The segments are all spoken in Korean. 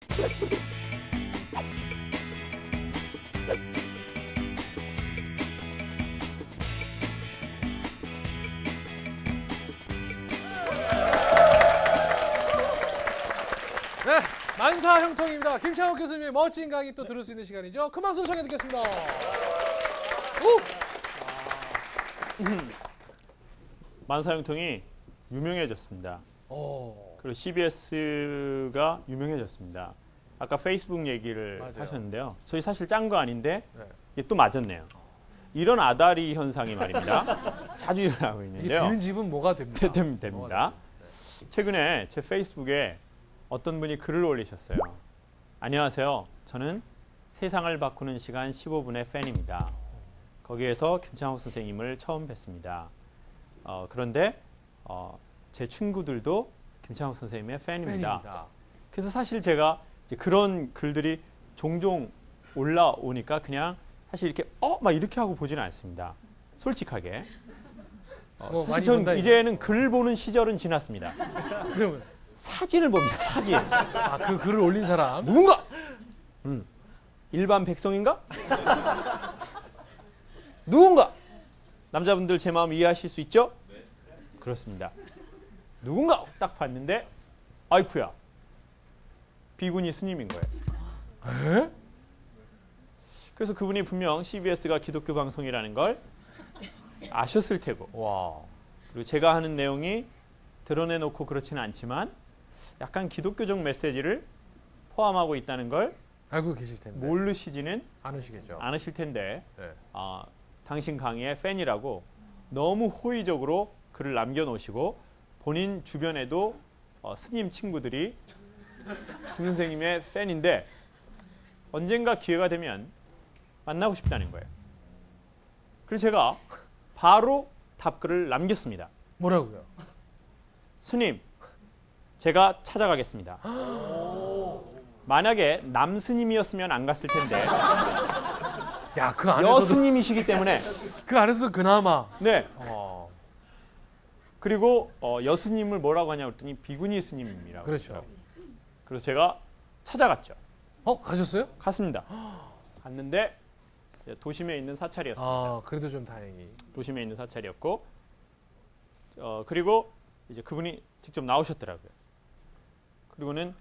네, 만사형통입니다. 김창욱 교수님의 멋진 강의 또 들을 수 있는 시간이죠. 큰 박수 청해 듣겠습니다. 만사형통이 유명해졌습니다. 그리고 CBS가 유명해졌습니다. 아까 페이스북 얘기를 맞아요. 하셨는데요. 저희 사실 짠 거 아닌데 네. 이게 또 맞았네요. 이런 아다리 현상이 말입니다. 자주 일어나고 이게 있는데요. 되는 집은 뭐가 됩니다. 됩니다. 최근에 제 페이스북에 어떤 분이 글을 올리셨어요. 안녕하세요. 저는 세상을 바꾸는 시간 15분의 팬입니다. 거기에서 김창욱 선생님을 처음 뵀습니다. 그런데 제 친구들도 김창욱 선생님의 팬입니다. 그래서 사실 제가 이제 그런 글들이 종종 올라오니까 그냥 사실 이렇게 막 이렇게 하고 보지는 않습니다. 솔직하게. 사실 전 이제는 글 보는 시절은 지났습니다. 그러면 사진을 봅니다. 사진. 그 글을 올린 사람 누군가? 일반 백성인가? 누군가? 남자분들 제 마음 이해하실 수 있죠? 네. 그렇습니다. 누군가 딱 봤는데 아이쿠야. 비구니 스님인 거예요. 에? 그래서 그분이 분명 CBS가 기독교 방송이라는 걸 아셨을 테고. 와. 그리고 제가 하는 내용이 드러내놓고 그렇지는 않지만 약간 기독교적 메시지를 포함하고 있다는 걸 알고 계실 텐데 모르시지는 않으실 텐데 네. 당신 강의의 팬이라고 너무 호의적으로 글을 남겨놓으시고 본인 주변에도 스님 친구들이 김 선생님의 팬인데 언젠가 기회가 되면 만나고 싶다는 거예요. 그래서 제가 바로 답글을 남겼습니다. 뭐라고요? 스님, 제가 찾아가겠습니다. 만약에 남스님이었으면 안 갔을 텐데 야, 그 안에서도 여스님이시기 때문에 그 안에서도 그나마 네. 그리고 여스님을 뭐라고 하냐고 했더니 비구니 스님이라고. 그렇죠. 그래서 제가 찾아갔죠. 가셨어요? 갔습니다. 갔는데 도심에 있는 사찰이었습니다. 그래도 좀 다행히. 도심에 있는 사찰이었고 그리고 이제 그분이 직접 나오셨더라고요. 그리고는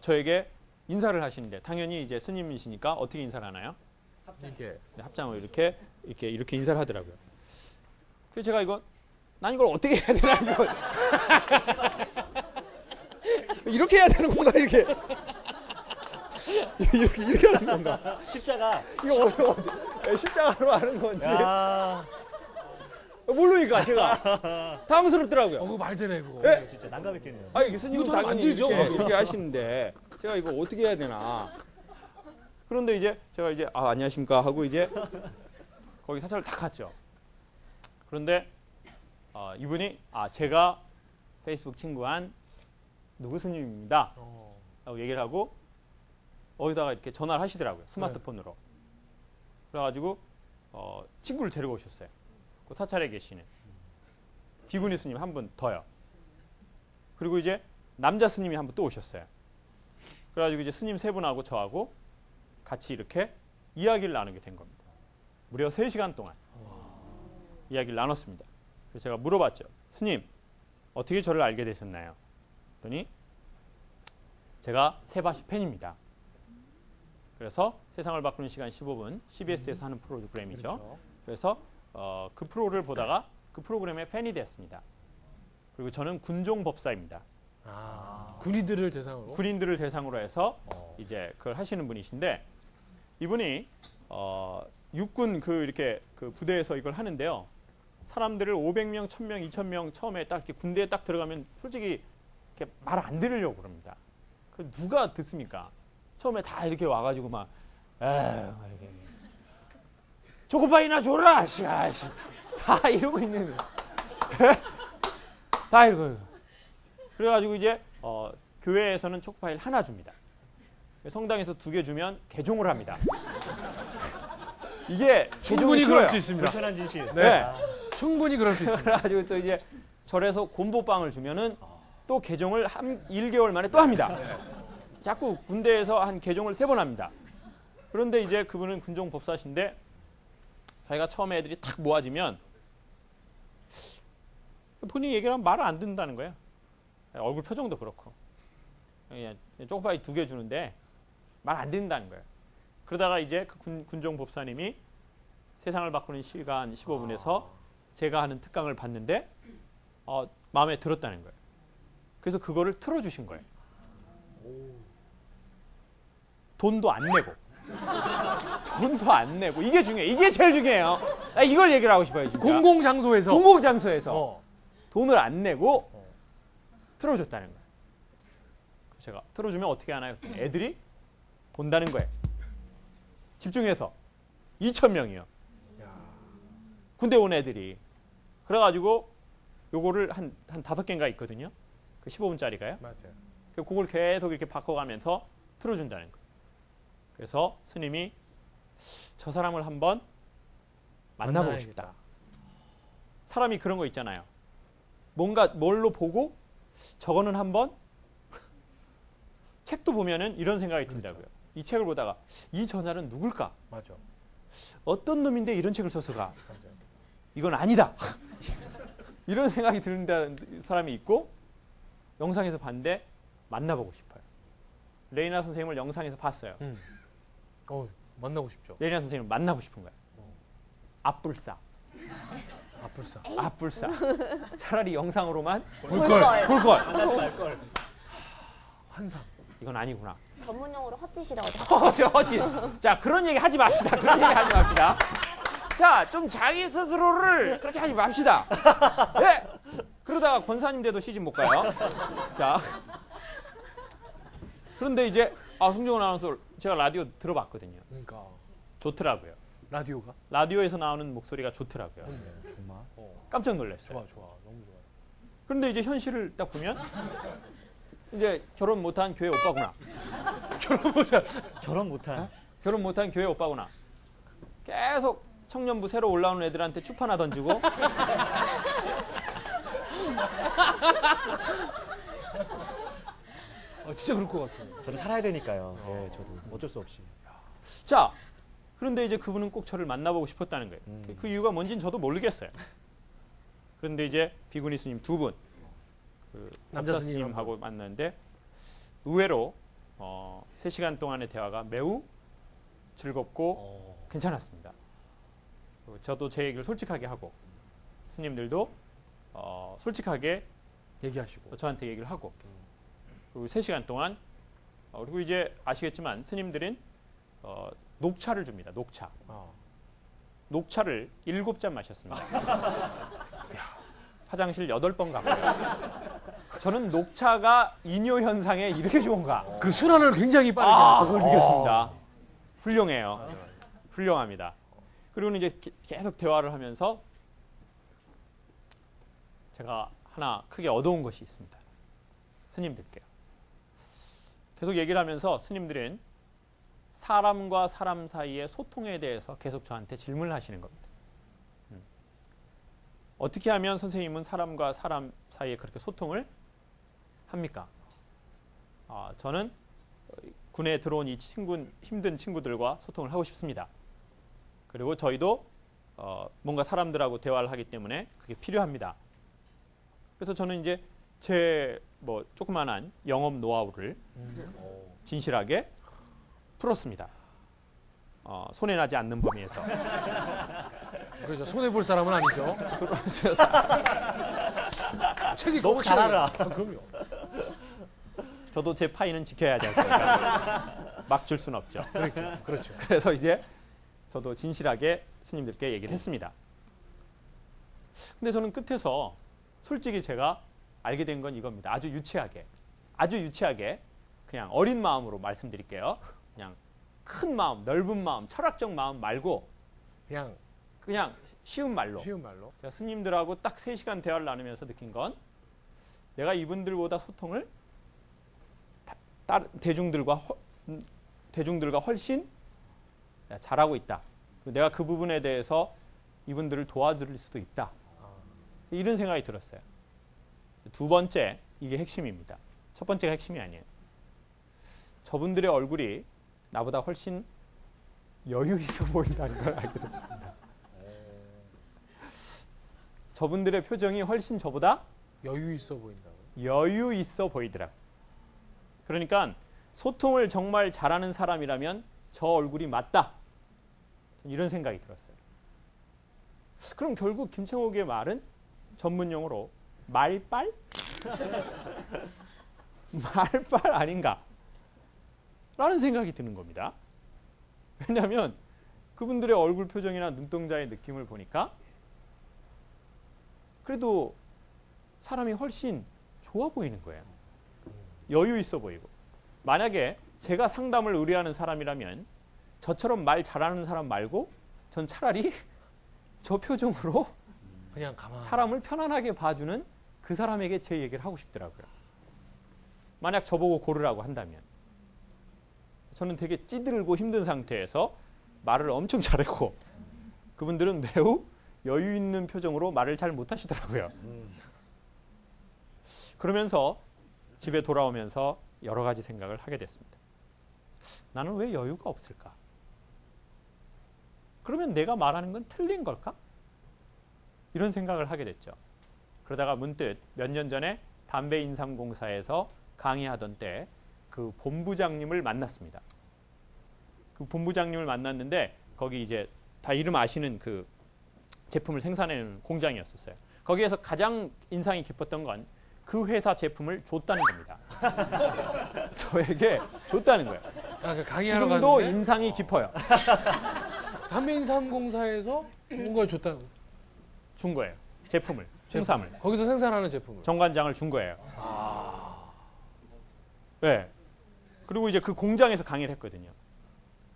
저에게 인사를 하시는데 당연히 이제 스님이시니까 어떻게 인사를 하나요? 합장을 이렇게 인사를 하더라고요. 그래서 제가 난 이걸 어떻게 해야 되나 이걸 이렇게 해야 되는 건가 이렇게 하는 건가? 십자가. 이거 십자가로 하는 건지. 모르니까 제가 당황스럽더라고요. 그거 말 되네 그거. 네? 진짜 난감했겠네요. 아니 스님은 이거 더 당연히 안 되죠? 이렇게 하시는데 제가 이거 어떻게 해야 되나. 그런데 이제 제가 안녕하십니까 하고 이제 거기 사찰을 다 갔죠. 그런데 이분이 제가 페이스북 친구한 누구 스님입니다 라고 얘기를 하고 어디다가 이렇게 전화를 하시더라고요. 스마트폰으로. 그래가지고 친구를 데리고 오셨어요. 그 사찰에 계시는 비구니 스님 한 분 더요. 그리고 이제 남자 스님이 한 분 또 오셨어요. 그래가지고 이제 스님 세 분하고 저하고 같이 이렇게 이야기를 나누게 된 겁니다. 무려 3시간 동안 이야기를 나눴습니다. 그래서 제가 물어봤죠. 스님, 어떻게 저를 알게 되셨나요? 그랬더니 제가 세바시 팬입니다. 그래서 세상을 바꾸는 시간 15분 CBS에서 하는 프로그램이죠. 그렇죠. 그래서 그 프로를 보다가 그 프로그램의 팬이 되었습니다. 그리고 저는 군종법사입니다. 군인들을 대상으로? 군인들을 대상으로 해서 이제 그걸 하시는 분이신데 이분이 육군 이렇게 그 부대에서 이걸 하는데요. 사람들을 500명, 1000명, 2000명 처음에 딱 이렇게 군대에 딱 들어가면 솔직히 이렇게 말 안 들으려고 그럽니다. 그 누가 듣습니까? 처음에 다 이렇게 와가지고 막 이렇게 초코파이나 줘라, 다 이러고 있는 다 이러고. 그래가지고 이제 교회에서는 초코파이를 하나 줍니다. 성당에서 2개 주면 개종을 합니다. 이게 충분히 그럴 수 있습니다. 불편한 진실. 네. 충분히 그럴 수 있습니다. 그래가지고 또 이제 절에서 곰보빵을 주면은 또 개종을 1개월 만에 또 합니다. 자꾸 군대에서 한 개종을 3번 합니다. 그런데 이제 그분은 군종 법사신데 자기가 처음에 애들이 탁 모아지면 본인이 얘기를 하면 말을 안 듣는다는 거예요. 얼굴 표정도 그렇고. 그냥 초코파이 2개 주는데 말 안 듣는다는 거예요. 그러다가 이제 그 군종 법사님이 세상을 바꾸는 시간 15분에서 제가 하는 특강을 봤는데 마음에 들었다는 거예요. 그래서 그거를 틀어주신 거예요. 돈도 안 내고. 돈도 안 내고. 이게 중요해요. 이게 제일 중요해요. 이걸 얘기를 하고 싶어요. 진짜. 공공장소에서. 공공장소에서 돈을 안 내고 틀어줬다는 거예요. 제가 틀어주면 어떻게 하나요? 애들이 본다는 거예요. 집중해서. 2,000명이요. 군대 온 애들이. 그래가지고 요거를 한 5개인가 있거든요. 그 15분짜리가요. 맞아요. 그걸 계속 이렇게 바꿔가면서 틀어준다는 거예요. 그래서 스님이 저 사람을 한번 만나보고 싶다. 사람이 그런 거 있잖아요. 뭔가 뭘로 보고 저거는 한번 책도 보면은 이런 생각이 든다고요. 이 책을 보다가 이 저자는 누굴까? 맞아. 어떤 놈인데 이런 책을 썼을까? 맞아. 이건 아니다. 이런 생각이 드는 사람이 있고 영상에서 봤는데 만나보고 싶어요. 레이나 선생님을 영상에서 봤어요. 만나고 싶죠. 레이나 선생님을 만나고 싶은 거예요. 앞불싸. 앞불싸. 앞불싸. 차라리 영상으로만 볼걸. 볼걸. 만나지 말걸. 환상. 이건 아니구나. 전문용어로 헛짓이라고 하죠. 허지. 자, 그런 얘기 하지 맙시다. 그런 얘기 하지 맙시다. 자, 좀 자기 스스로를 그렇게 하지 맙시다. 네? 그러다가 권사님 돼도 시집 못 가요. 자. 그런데 이제 송정훈 아나운서 제가 라디오 들어봤거든요. 그러니까 좋더라고요. 라디오가? 라디오에서 나오는 목소리가 좋더라고요. 정말. 깜짝 놀랐어요. 좋아. 너무 좋아. 그런데 이제 현실을 딱 보면 이제 결혼 못한 교회 오빠구나. 결혼 못한. 결혼 못한 교회 오빠구나. 계속 청년부 새로 올라오는 애들한테 추 하나 던지고 진짜 그럴 것 같아요. 저도 살아야 되니까요. 예, 저도 어쩔 수 없이. 자, 그런데 이제 그분은 꼭 저를 만나보고 싶었다는 거예요. 그 이유가 뭔지는 저도 모르겠어요. 그런데 이제 비구니 스님 2분, 그 남자 법사 스님 스님하고 만났는데 의외로 3시간 동안의 대화가 매우 즐겁고 괜찮았습니다. 저도 제 얘기를 솔직하게 하고 스님들도 솔직하게 얘기하시고. 저한테 얘기를 하고 그리고 3시간 동안 그리고 이제 아시겠지만 스님들은 녹차를 줍니다. 녹차. 녹차를 7잔 마셨습니다. 화장실 8번 갔고요. 저는 녹차가 이뇨 현상에 이렇게 좋은가? 그 순환을 굉장히 빠르게 그걸 느꼈습니다. 훌륭해요. 훌륭합니다. 그리고 이제 계속 대화를 하면서 제가 하나 크게 얻어온 것이 있습니다. 스님들께요. 계속 얘기를 하면서 스님들은 사람과 사람 사이의 소통에 대해서 계속 저한테 질문을 하시는 겁니다. 어떻게 하면 선생님은 사람과 사람 사이에 그렇게 소통을 합니까? 저는 군에 들어온 이 힘든 친구들과 소통을 하고 싶습니다. 그리고 저희도 뭔가 사람들하고 대화를 하기 때문에 그게 필요합니다. 그래서 저는 이제 제 조그만한 영업 노하우를 진실하게 풀었습니다. 손해나지 않는 범위에서. 그렇죠. 손해볼 사람은 아니죠. 책이 너무 잘 알아. 그럼요. 저도 제 파이는 지켜야 하지 않습니까? 막 줄 수는 없죠. 그렇죠. 그래서 이제 저도 진실하게 스님들께 얘기를 했습니다. 근데 저는 끝에서 솔직히 제가 알게 된 건 이겁니다. 아주 유치하게 그냥 어린 마음으로 말씀드릴게요. 그냥 큰 마음, 넓은 마음, 철학적 마음 말고 그냥 쉬운 말로 제가 스님들하고 딱 3시간 대화를 나누면서 느낀 건 내가 이분들보다 소통을 대중들과 훨씬 잘하고 있다. 내가 그 부분에 대해서 이분들을 도와드릴 수도 있다. 이런 생각이 들었어요. 2번째, 이게 핵심입니다. 첫 번째가 핵심이 아니에요. 저분들의 얼굴이 나보다 훨씬 여유 있어 보인다는 걸 알게 됐습니다. 저분들의 표정이 훨씬 저보다 여유 있어 보인다고. 여유 있어 보이더라고요. 그러니까 소통을 정말 잘하는 사람이라면 저 얼굴이 맞다. 이런 생각이 들었어요. 그럼 결국 김창옥의 말은 전문 용어로 말빨? 말빨 아닌가? 라는 생각이 드는 겁니다. 왜냐하면 그분들의 얼굴 표정이나 눈동자의 느낌을 보니까 그래도 사람이 훨씬 좋아 보이는 거예요. 여유 있어 보이고. 만약에 제가 상담을 의뢰하는 사람이라면 저처럼 말 잘하는 사람 말고 전 차라리 저 표정으로 그냥 가만. 사람을 편안하게 봐주는 그 사람에게 제 얘기를 하고 싶더라고요. 만약 저보고 고르라고 한다면 저는 되게 찌들고 힘든 상태에서 말을 엄청 잘했고 그분들은 매우 여유 있는 표정으로 말을 잘 못하시더라고요. 그러면서 집에 돌아오면서 여러 가지 생각을 하게 됐습니다. 나는 왜 여유가 없을까? 그러면 내가 말하는 건 틀린 걸까? 이런 생각을 하게 됐죠. 그러다가 문득 몇 년 전에 담배인삼공사에서 강의하던 때 그 본부장님을 만났습니다. 그 본부장님을 만났는데 거기 이제 다 이름 아시는 그 제품을 생산하는 공장이었었어요. 거기에서 가장 인상이 깊었던 건 그 회사 제품을 줬다는 겁니다. 저에게 줬다는 거예요. 아, 그 강의하러 지금도 갔는데 인상이 깊어요. 담배인삼공사에서 뭔가 줬다는 거. 준 거예요. 제품을, 홍삼을. 거기서 생산하는 제품을. 정관장을 준 거예요. 네. 그리고 이제 그 공장에서 강의를 했거든요.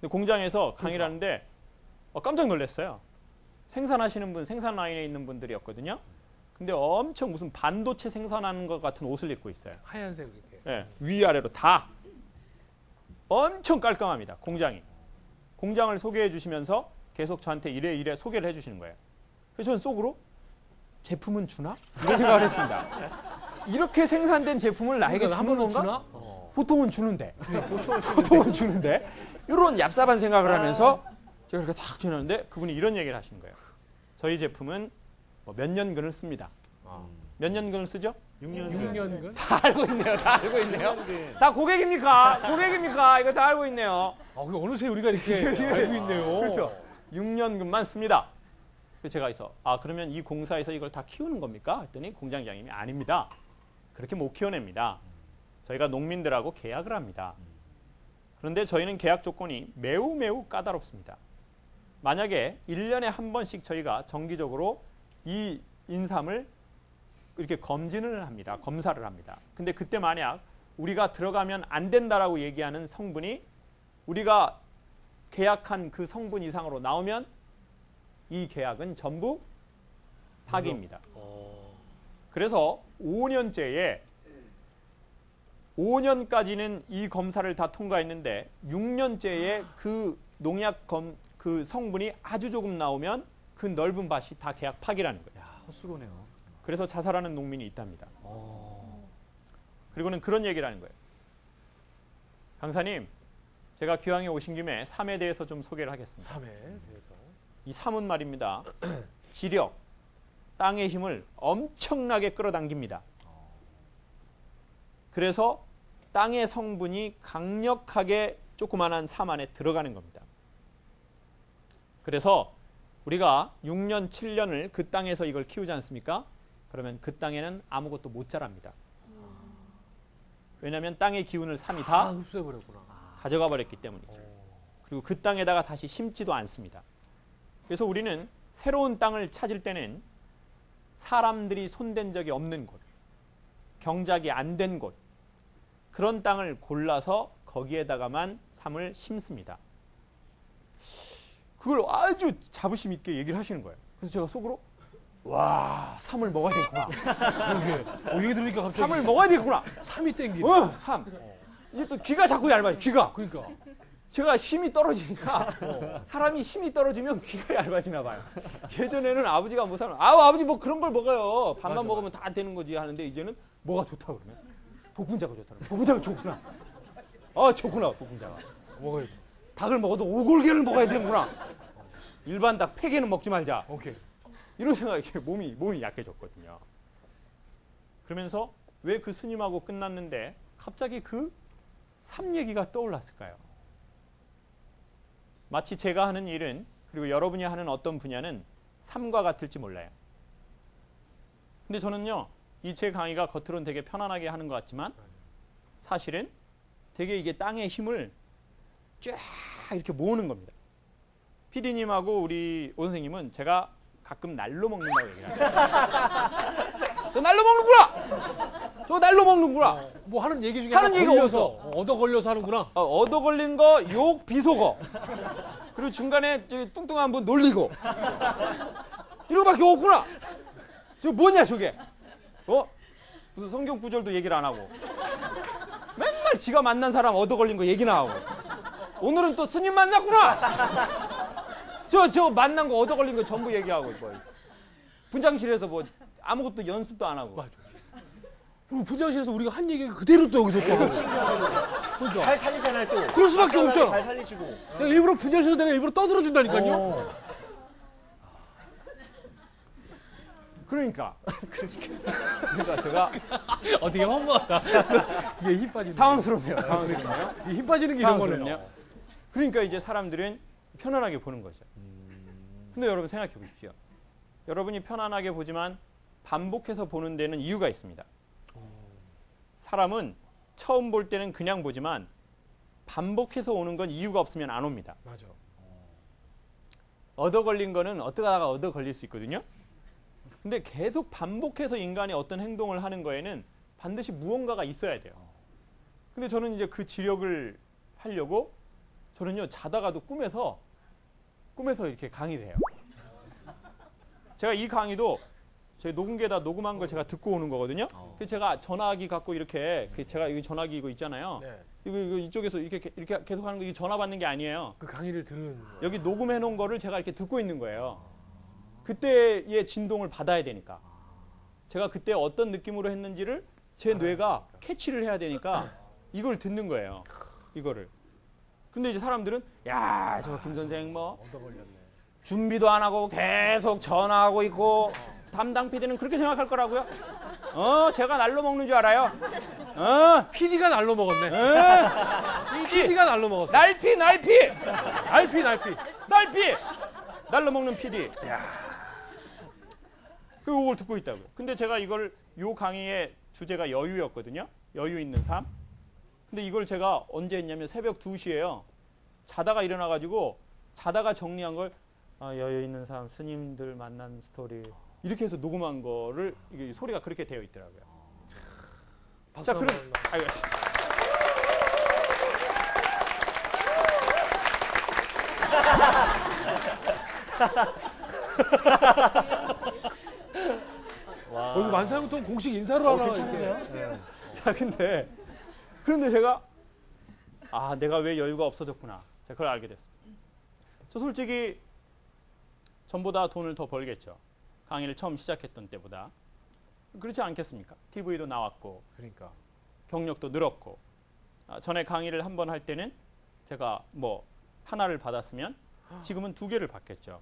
근데 공장에서 강의를 하는데 깜짝 놀랐어요. 생산하시는 분, 생산 라인에 있는 분들이었거든요. 근데 엄청 무슨 반도체 생산하는 것 같은 옷을 입고 있어요. 하얀색 이렇게. 네. 위아래로 다 엄청 깔끔합니다. 공장이. 공장을 소개해 주시면서 계속 저한테 이래 소개를 해주시는 거예요. 그래서 저는 속으로 제품은 주나? 이런 생각을 했습니다. 이렇게 생산된 제품을 나에게 그러니까 한 주는 번은 건가? 주나? 보통은 주는데. 보통은 주는데. 이런 얍삽한 생각을 하면서 제가 이렇게 탁 지나는데 그분이 이런 얘기를 하시는 거예요. 저희 제품은 몇 년근을 씁니다. 몇 년근을 쓰죠? 6년근? 다 알고 있네요. 다 알고 있네요. 다 고객입니까? 고객입니까? 이거 다 알고 있네요. 그 어느새 우리가 이렇게 알고 있네요. 그렇죠. 6년근만 씁니다. 그래서 제가 그러면 이 공사에서 이걸 다 키우는 겁니까? 했더니 공장장님이 아닙니다. 그렇게 못 키워냅니다. 저희가 농민들하고 계약을 합니다. 그런데 저희는 계약 조건이 매우 까다롭습니다. 만약에 1년에 한 번씩 저희가 정기적으로 이 인삼을 이렇게 검진을 합니다. 검사를 합니다. 근데 그때 만약 우리가 들어가면 안 된다라고 얘기하는 성분이 우리가 계약한 그 성분 이상으로 나오면 이 계약은 전부 파기입니다. 그래서 5년까지는 이 검사를 다 통과했는데 6년째에 그 농약 그 성분이 아주 조금 나오면 그 넓은 밭이 다 계약 파기라는 거예요. 야, 헛수고네요. 그래서 자살하는 농민이 있답니다. 그리고는 그런 얘기를 하는 거예요. 강사님, 제가 기왕에 오신 김에 삼에 대해서 좀 소개를 하겠습니다. 삼에 대해서. 이 삼은 말입니다. 지력, 땅의 힘을 엄청나게 끌어당깁니다. 그래서 땅의 성분이 강력하게 조그만한 삼 안에 들어가는 겁니다. 그래서 우리가 6년, 7년을 그 땅에서 이걸 키우지 않습니까? 그러면 그 땅에는 아무것도 못 자랍니다. 왜냐하면 땅의 기운을 삼이 다 흡수해버렸구나. 가져가 버렸기 때문이죠. 그리고 그 땅에다가 다시 심지도 않습니다. 그래서 우리는 새로운 땅을 찾을 때는 사람들이 손댄 적이 없는 곳, 경작이 안 된 곳, 그런 땅을 골라서 거기에다가만 삼을 심습니다. 그걸 아주 자부심 있게 얘기를 하시는 거예요. 그래서 제가 속으로 와, 삼을 먹어야 되겠구나. 얘기 들으니까 갑자기 삼을 먹어야 되겠구나. 삼이 땡기네. 삼. 이제 또 귀가 자꾸 얇아요. 귀가. 그러니까. 제가 힘이 떨어지니까 사람이 힘이 떨어지면 귀가 얇아지나 봐요. 예전에는 아버지가 뭐 사면 아버지 뭐 그런 걸 먹어요. 밥만 맞아, 먹으면 다 되는 거지 하는데 이제는 뭐가 좋다고 그러면 복분자가 좋다고. 복분자가 좋구나. 좋구나 볶음자가. 먹어요. 닭을 먹어도 오골계를 먹어야 되는구나. 일반 닭 폐개는 먹지 말자. 오케이. 이런 생각에 몸이 약해졌거든요. 그러면서 왜 그 스님하고 끝났는데 갑자기 그 삶 얘기가 떠올랐을까요? 마치 제가 하는 일은 그리고 여러분이 하는 어떤 분야는 삶과 같을지 몰라요. 근데 저는요, 이 제 강의가 겉으로는 되게 편안하게 하는 것 같지만 사실은 되게 이게 땅의 힘을 쫙 이렇게 모으는 겁니다. PD님하고 우리 오 선생님은 제가 가끔 날로 먹는다고 얘기해요. 저 날로 먹는구나! 저 날로 먹는구나! 뭐 하는 얘기 중에 하는 하나 얘기가 걸려서 없어. 얻어 걸려서 하는구나. 얻어 걸린 거, 욕, 비속어. 그리고 중간에 저기 뚱뚱한 분 놀리고. 이런 거밖에 없구나! 저 뭐냐, 저게? 무슨 성경 구절도 얘기를 안 하고. 맨날 지가 만난 사람 얻어 걸린 거 얘기나 하고. 오늘은 또 스님 만났구나! 저 만난 거 얻어 걸린 거 전부 얘기하고. 분장실에서 뭐 아무것도 연습도 안 하고. 맞아. 그리고 분장실에서 우리가 한 얘기가 그대로 또 여기서 또 하고. 그러니까. 잘 살리잖아요 또. 그럴 수밖에 간단하게 없죠. 잘 살리시고. 내가 일부러 분장실에서 내가 일부러 떠들어 준다니까요. 그러니까 제가 어떻게 허무하다. 이게 힘 빠지는. 당황스럽네요. 당황스럽네요. 이게 힘 빠지는 게 이런 당황스럽네요. 거네요. 그러니까 이제 사람들은 편안하게 보는 거죠. 근데 여러분 생각해 보십시오. 여러분이 편안하게 보지만 반복해서 보는 데는 이유가 있습니다. 사람은 처음 볼 때는 그냥 보지만 반복해서 오는 건 이유가 없으면 안 옵니다. 맞아. 얻어 걸린 거는 어떠다가 얻어 걸릴 수 있거든요. 근데 계속 반복해서 인간이 어떤 행동을 하는 거에는 반드시 무언가가 있어야 돼요. 근데 저는 이제 그 지력을 하려고 저는요, 자다가도 꿈에서 이렇게 강의를 해요. 제가 이 강의도 제 녹음기에다 녹음한 걸 제가 듣고 오는 거거든요. 그래서 제가 전화기 갖고 이렇게 제가 여기 전화기 이거 있잖아요. 네. 이거 이쪽에서 이렇게 계속 하는 거, 이게 전화 받는 게 아니에요. 그 강의를 들은 거예요. 여기 녹음해 놓은 거를 제가 이렇게 듣고 있는 거예요. 그때의 진동을 받아야 되니까. 제가 그때 어떤 느낌으로 했는지를 제 뇌가 캐치를 해야 되니까 이걸 듣는 거예요. 이거를. 근데 이제 사람들은 야, 저 김 선생 뭐 얻어 걸렸네. 준비도 안 하고 계속 전화하고 있고 담당 PD는 그렇게 생각할 거라고요? 제가 날로 먹는 줄 알아요? PD가 날로 먹었네. PD가 날로 먹었어. 날피! 날피. 날로 먹는 PD. 그리고 그걸 듣고 있다고요. 근데 제가 요 강의의 주제가 여유였거든요. 여유 있는 삶. 근데 이걸 제가 언제 했냐면 새벽 2시에요. 자다가 일어나가지고 자다가 정리한 걸 여유 있는 삶, 스님들 만난 스토리 이렇게 해서 녹음한 거를 이게 소리가 그렇게 되어 있더라고요. 박수 자, 그럼 한번. 알겠습니다. 이거 만사형통 공식 인사로 하나 괜찮은데요? 이렇게. 네. 자, 그런데 제가 내가 왜 여유가 없어졌구나. 자, 그걸 알게 됐습니다. 저 솔직히 전보다 돈을 더 벌겠죠. 강의를 처음 시작했던 때보다. 그렇지 않겠습니까? TV도 나왔고 그러니까. 경력도 늘었고 전에 강의를 한 번 할 때는 제가 뭐 하나를 받았으면 지금은 2개를 받겠죠.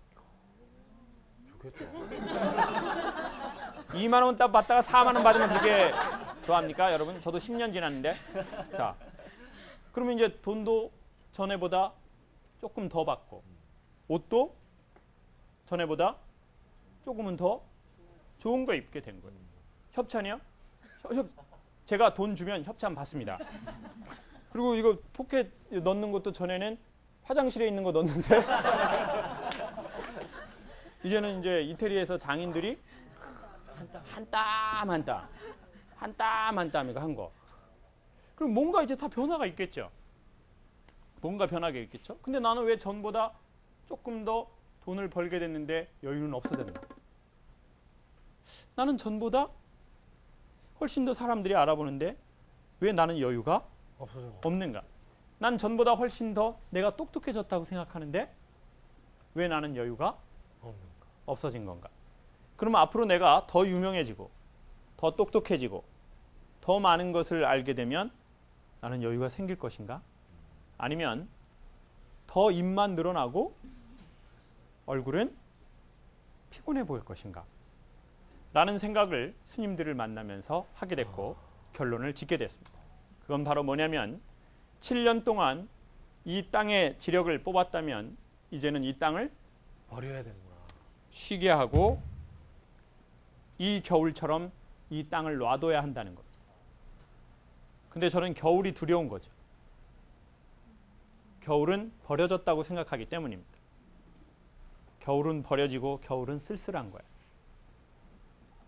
좋겠다. 2만 원 딱 받다가 4만 원 받으면 그게 좋아합니까, 여러분? 저도 10년 지났는데. 자, 그러면 이제 돈도 전에보다 조금 더 받고 옷도 전에보다 조금은 더 좋은 거 입게 된 거예요. 협찬이요? 제가 돈 주면 협찬 받습니다. 그리고 이거 포켓 넣는 것도 전에는 화장실에 있는 거 넣는데 이제는 이제 이태리에서 장인들이 한 땀 이거 한 거. 그럼 뭔가 이제 다 변화가 있겠죠. 뭔가 변화가 있겠죠. 근데 나는 왜 전보다 조금 더 돈을 벌게 됐는데 여유는 없어졌나? 나는 전보다 훨씬 더 사람들이 알아보는데 왜 나는 여유가 없어졌네. 없는가? 난 전보다 훨씬 더 내가 똑똑해졌다고 생각하는데 왜 나는 여유가 없어진 건가? 그러면 앞으로 내가 더 유명해지고 더 똑똑해지고 더 많은 것을 알게 되면 나는 여유가 생길 것인가? 아니면 더 입만 늘어나고 얼굴은 피곤해 보일 것인가? 라는 생각을 스님들을 만나면서 하게 됐고 결론을 짓게 됐습니다. 그건 바로 뭐냐면 7년 동안 이 땅의 지력을 뽑았다면 이제는 이 땅을 버려야 되는구나. 쉬게 하고 이 겨울처럼 이 땅을 놔둬야 한다는 것. 근데 저는 겨울이 두려운 거죠. 겨울은 버려졌다고 생각하기 때문입니다. 겨울은 버려지고 겨울은 쓸쓸한 거야.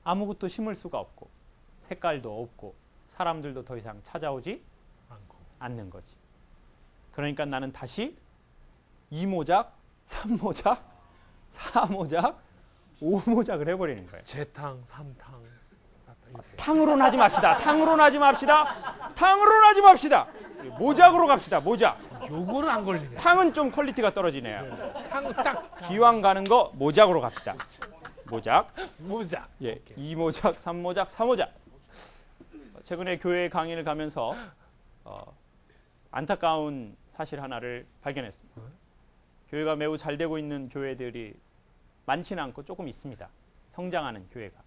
아무것도 심을 수가 없고 색깔도 없고 사람들도 더 이상 찾아오지 않는 거지. 그러니까 나는 다시 2모작, 3모작, 4모작, 5모작을 해버리는 거예요. 재탕, 삼탕, 사탕 이렇게. 탕으로는 하지 맙시다. 탕으로는 하지 맙시다. 탕으로는 하지 맙시다. 모작으로 갑시다. 모작. 요거는 안 걸리네. 탕은 좀 퀄리티가 떨어지네요. 탕 딱. 기왕 가는 거 모작으로 갑시다. 모작. 모자. 예, 2모작, 3모작, 4모작. 최근에 교회 강의를 가면서 안타까운 사실 하나를 발견했습니다. 교회가 매우 잘 되고 있는 교회들이 많지는 않고 조금 있습니다. 성장하는 교회가.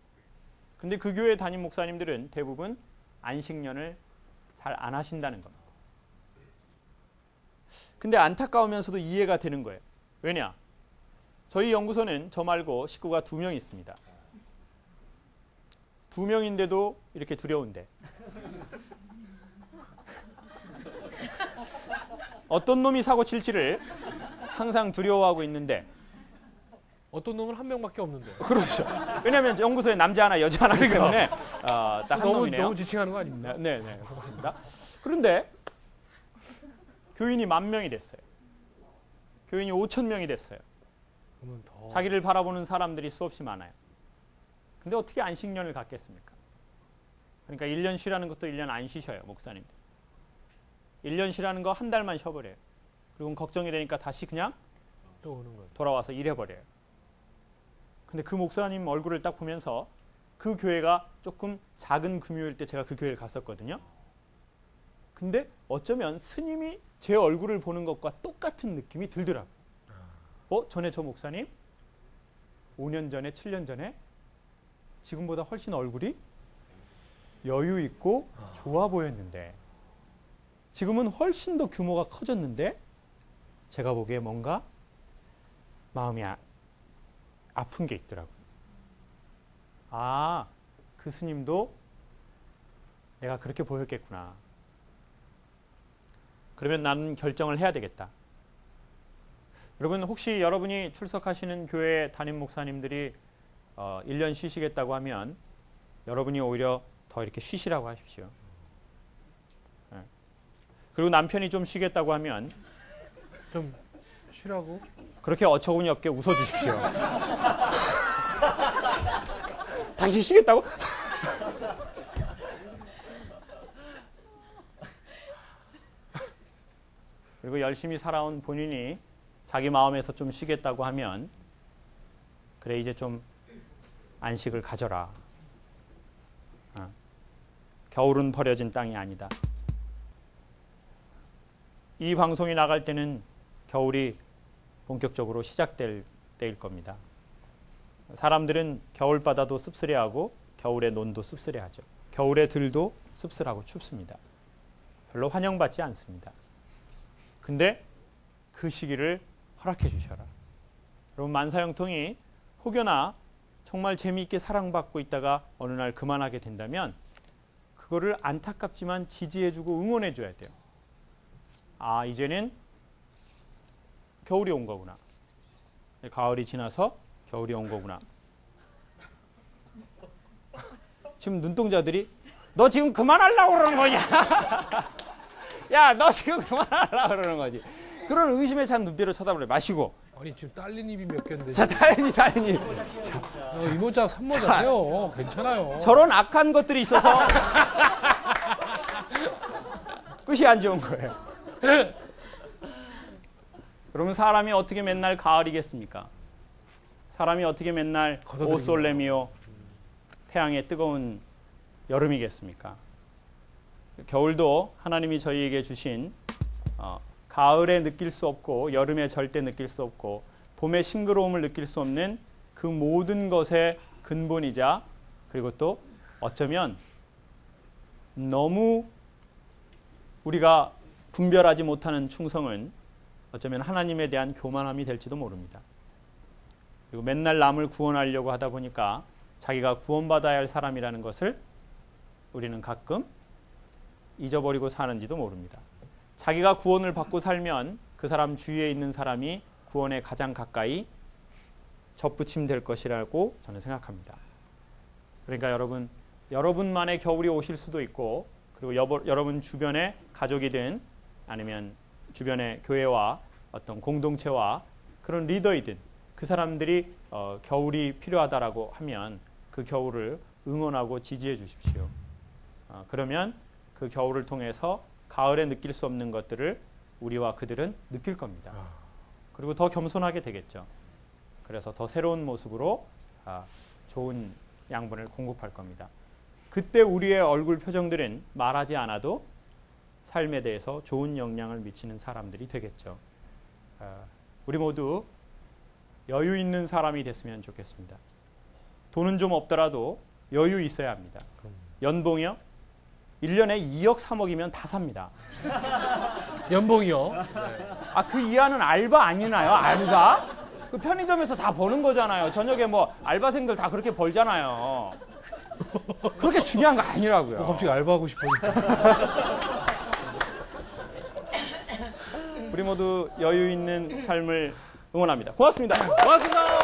근데 그 교회 담임 목사님들은 대부분 안식년을 잘 안 하신다는 겁니다. 근데 안타까우면서도 이해가 되는 거예요. 왜냐? 저희 연구소는 저 말고 식구가 2명 있습니다. 2명인데도 이렇게 두려운데 어떤 놈이 사고 칠지를 항상 두려워하고 있는데 어떤 놈은 한 명밖에 없는데. 그렇죠. 왜냐하면 연구소에 남자 하나 여자 하나이기 때문에 딱 한 놈이네요. 너무 지칭하는 거 아닙니까? 네, 그렇습니다. 그런데 교인이 10,000명이 됐어요. 교인이 5,000명이 됐어요. 그러면 더 자기를 바라보는 사람들이 수없이 많아요. 근데 어떻게 안식년을 갖겠습니까? 그러니까 1년 쉬라는 것도 1년 안 쉬셔요, 목사님들. 1년 쉬라는 거 한 달만 쉬어버려요. 그리고 걱정이 되니까 다시 그냥 또 오는 거예요. 돌아와서 일해버려요. 근데 그 목사님 얼굴을 딱 보면서 그 교회가 조금 작은 금요일 때 제가 그 교회를 갔었거든요. 근데 어쩌면 스님이 제 얼굴을 보는 것과 똑같은 느낌이 들더라고요. 전에 저 목사님 5년 전에 7년 전에 지금보다 훨씬 얼굴이 여유 있고 좋아 보였는데 지금은 훨씬 더 규모가 커졌는데 제가 보기에 뭔가 마음이 아픈 게 있더라고요. 아, 그 스님도 내가 그렇게 보였겠구나. 그러면 나는 결정을 해야 되겠다. 여러분 혹시 여러분이 출석하시는 교회 담임 목사님들이 1년 쉬시겠다고 하면 여러분이 오히려 더 이렇게 쉬시라고 하십시오. 네. 그리고 남편이 좀 쉬겠다고 하면 좀 쉬라고. 그렇게 어처구니 없게 웃어주십시오. 당신 쉬겠다고? 그리고 열심히 살아온 본인이 자기 마음에서 좀 쉬겠다고 하면 그래 이제 좀 안식을 가져라. 겨울은 버려진 땅이 아니다. 이 방송이 나갈 때는 겨울이 본격적으로 시작될 때일 겁니다. 사람들은 겨울바다도 씁쓸해하고 겨울의 논도 씁쓸해하죠. 겨울의 들도 씁쓸하고 춥습니다. 별로 환영받지 않습니다. 근데 그 시기를 허락해 주셔라. 여러분 만사형통이 혹여나 정말 재미있게 사랑받고 있다가 어느 날 그만하게 된다면 그거를 안타깝지만 지지해주고 응원해줘야 돼요. 아, 이제는 겨울이 온 거구나. 가을이 지나서 겨울이 온 거구나. 지금 눈동자들이 너 지금 그만하려고 그러는 거냐? 야, 너 지금 그만하려고 그러는 거지. 그런 의심에 찬 눈빛으로 쳐다보래. 마시고. 아니 지금 딸린 입이 몇 개인데. 자, 달인이. 이모작, 삼모작이요. 괜찮아요. 저런 악한 것들이 있어서 끝이 안 좋은 거예요. 그러면 사람이 어떻게 맨날 가을이겠습니까? 사람이 어떻게 맨날 오솔레미오 태양의 뜨거운 여름이겠습니까? 겨울도 하나님이 저희에게 주신 가을에 느낄 수 없고 여름에 절대 느낄 수 없고 봄의 싱그러움을 느낄 수 없는 그 모든 것의 근본이자 그리고 또 어쩌면 너무 우리가 분별하지 못하는 충성은 어쩌면 하나님에 대한 교만함이 될지도 모릅니다. 그리고 맨날 남을 구원하려고 하다 보니까 자기가 구원받아야 할 사람이라는 것을 우리는 가끔 잊어버리고 사는지도 모릅니다. 자기가 구원을 받고 살면 그 사람 주위에 있는 사람이 구원에 가장 가까이 접붙임 될 것이라고 저는 생각합니다. 그러니까 여러분만의 겨울이 오실 수도 있고 그리고 여러분 주변의 가족이든 아니면 주변의 교회와 어떤 공동체와 그런 리더이든 그 사람들이 겨울이 필요하다라고 하면 그 겨울을 응원하고 지지해 주십시오. 그러면 그 겨울을 통해서 가을에 느낄 수 없는 것들을 우리와 그들은 느낄 겁니다. 그리고 더 겸손하게 되겠죠. 그래서 더 새로운 모습으로 좋은 양분을 공급할 겁니다. 그때 우리의 얼굴 표정들은 말하지 않아도 삶에 대해서 좋은 영향을 미치는 사람들이 되겠죠. 우리 모두 여유 있는 사람이 됐으면 좋겠습니다. 돈은 좀 없더라도 여유 있어야 합니다. 연봉이요? 1년에 2억 3억이면 다 삽니다. 연봉이요? 그 이하는 알바 아니나요? 알바? 그 편의점에서 다 버는 거잖아요. 저녁에 뭐 알바생들 다 그렇게 벌잖아요. 그렇게 중요한 거 아니라고요. 갑자기 알바하고 싶으니까. 우리 모두 여유 있는 삶을 응원합니다. 고맙습니다. 고맙습니다.